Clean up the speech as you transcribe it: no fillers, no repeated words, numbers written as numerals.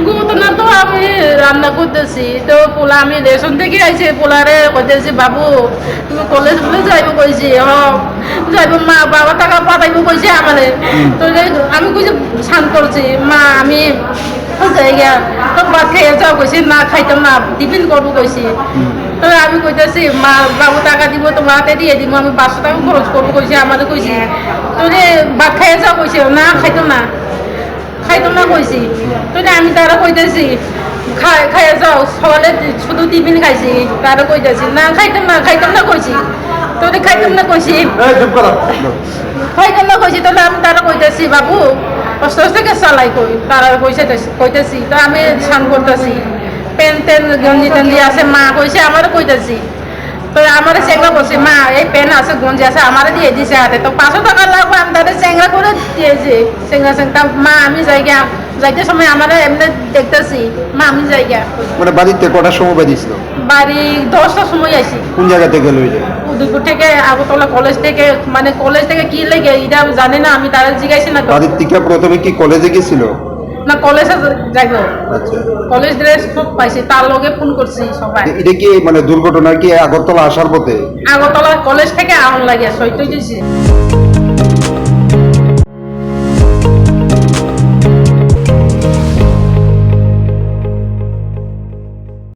ঘটনা তো আমি রান্না করতেছি তো পোলা আমি রেশন থেকে আইছে পোলারে কইতেছি বাবু তুমি কলেজ বলে যাইব কইছি যাইব মা বাবা টাকা পাঠাইব কইছে আমারে তো আমি কইছি শান্ত করছি মা আমি জায়গা তো ভাত খাইয়ে যাও কইছি না খাইতাম না টিফিন করবো কইছি তো আমি কইতেছি মা বাবু টাকা দিব তোমার হাতে দিয়ে দিব আমি 500 টাকা খরচ করবো কইছি আমাদের কইছি তো ভাত খাইয়ে যাও কইছে না খাইতাম না কইছি তো আমি তারা কইতেছি খাইয়া যাও সকালে শুধু টিফিন খাইছি তারা কইতেছি না খাইতাম না কইছি তো খাইতাম না কইছি তাহলে আমি তারা কইতেছি বাবু কষ্ট থেকে চালাই কই তারা কইতেছি তো আমি স্নান করতেছি প্যান্ট টেন গঞ্জি টেঞ্জি আছে মা কইছে আমারও কইতেছি তো আমার চেঙ্গা বলছে মা এই পেন আছে গঞ্জি আছে আমার দিয়ে দিছে হাতে তো 500 টাকা লাগবে আমি তাদের চেঙ্গা করে দিয়েছি চেঙ্গা মা আমি যাইতে সময় আমার এমনি দেখতেছি মা আমি জায়গা মানে বাড়িতে কটার সময় বাজিছিল? বাড়ি 10টার সময় আইছি। কোন জায়গা থেকে লই যায়? দুপুর থেকে আগরতলা কলেজ থেকে মানে কলেজ থেকে কি লেগে এটা জানি না আমি তারা জিজ্ঞাসি না বাড়ির থেকে প্রথমে কি কলেজে গেছিল? না কলেজে যাইব আচ্ছা কলেজ ড্রেস সব পাইছি তার লগে ফোন করছি সবাই এটা কি মানে দুর্ঘটনা কি আগরতলা আসার পথে? আগরতলা কলেজ থেকে আউন লাগে সইতে দিয়েছি।